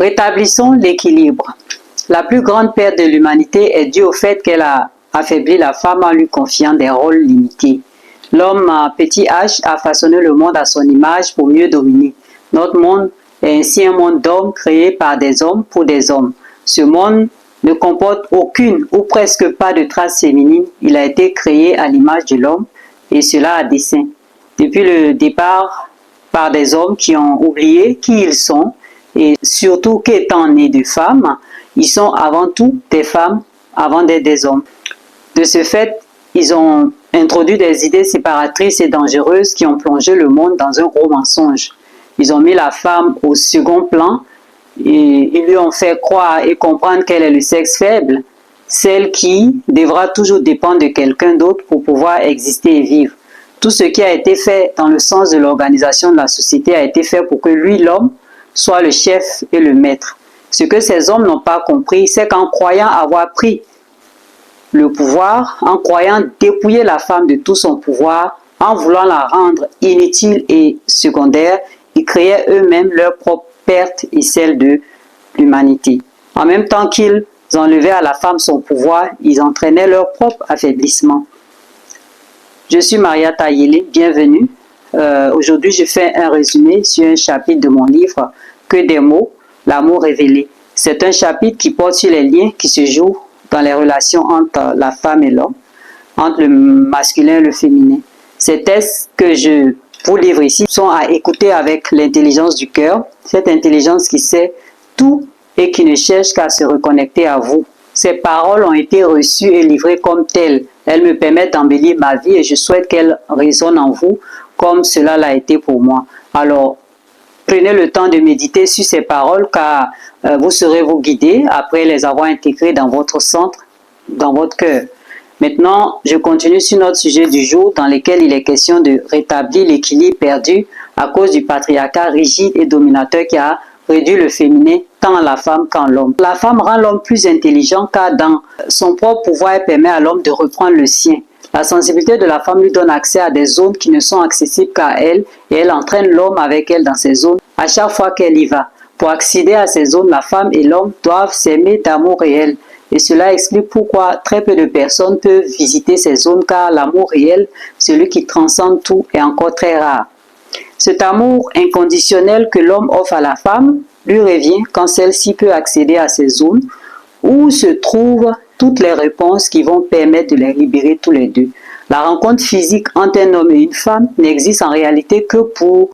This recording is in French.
Rétablissons l'équilibre. La plus grande perte de l'humanité est due au fait qu'elle a affaibli la femme en lui confiant des rôles limités. L'homme, petit h, a façonné le monde à son image pour mieux dominer. Notre monde est ainsi un monde d'hommes créé par des hommes pour des hommes. Ce monde ne comporte aucune ou presque pas de traces féminines. Il a été créé à l'image de l'homme et cela à dessein. Depuis le départ par des hommes qui ont oublié qui ils sont et surtout qu'étant nés de femmes, ils sont avant tout des femmes avant d'être des hommes. De ce fait, ils ont introduit des idées séparatrices et dangereuses qui ont plongé le monde dans un gros mensonge. Ils ont mis la femme au second plan et ils lui ont fait croire et comprendre qu'elle est le sexe faible, celle qui devra toujours dépendre de quelqu'un d'autre pour pouvoir exister et vivre. Tout ce qui a été fait dans le sens de l'organisation de la société a été fait pour que lui, l'homme, soit le chef et le maître. Ce que ces hommes n'ont pas compris, c'est qu'en croyant avoir pris le pouvoir, en croyant dépouiller la femme de tout son pouvoir, en voulant la rendre inutile et secondaire, ils créaient eux-mêmes leur propre perte et celle de l'humanité. En même temps qu'ils enlevaient à la femme son pouvoir, ils entraînaient leur propre affaiblissement. Je suis Maria Tayele, bienvenue. Aujourd'hui, je fais un résumé sur un chapitre de mon livre « Que des mots, l'amour révélé ». C'est un chapitre qui porte sur les liens qui se jouent dans les relations entre la femme et l'homme, entre le masculin et le féminin. Ces textes que je vous livre ici sont à écouter avec l'intelligence du cœur, cette intelligence qui sait tout et qui ne cherche qu'à se reconnecter à vous. Ces paroles ont été reçues et livrées comme telles. Elles me permettent d'embellir ma vie et je souhaite qu'elles résonnent en vous comme cela l'a été pour moi. Alors, prenez le temps de méditer sur ces paroles car vous serez vous guider après les avoir intégrées dans votre centre, dans votre cœur. Maintenant, je continue sur notre sujet du jour dans lequel il est question de rétablir l'équilibre perdu à cause du patriarcat rigide et dominateur qui a réduit le féminin tant à la femme qu'en l'homme. La femme rend l'homme plus intelligent car dans son propre pouvoir, elle permet à l'homme de reprendre le sien. La sensibilité de la femme lui donne accès à des zones qui ne sont accessibles qu'à elle et elle entraîne l'homme avec elle dans ces zones à chaque fois qu'elle y va. Pour accéder à ces zones, la femme et l'homme doivent s'aimer d'amour réel. Et cela explique pourquoi très peu de personnes peuvent visiter ces zones car l'amour réel, celui qui transcende tout, est encore très rare. Cet amour inconditionnel que l'homme offre à la femme lui revient quand celle-ci peut accéder à ces zones où se trouvent toutes les réponses qui vont permettre de les libérer tous les deux. La rencontre physique entre un homme et une femme n'existe en réalité que pour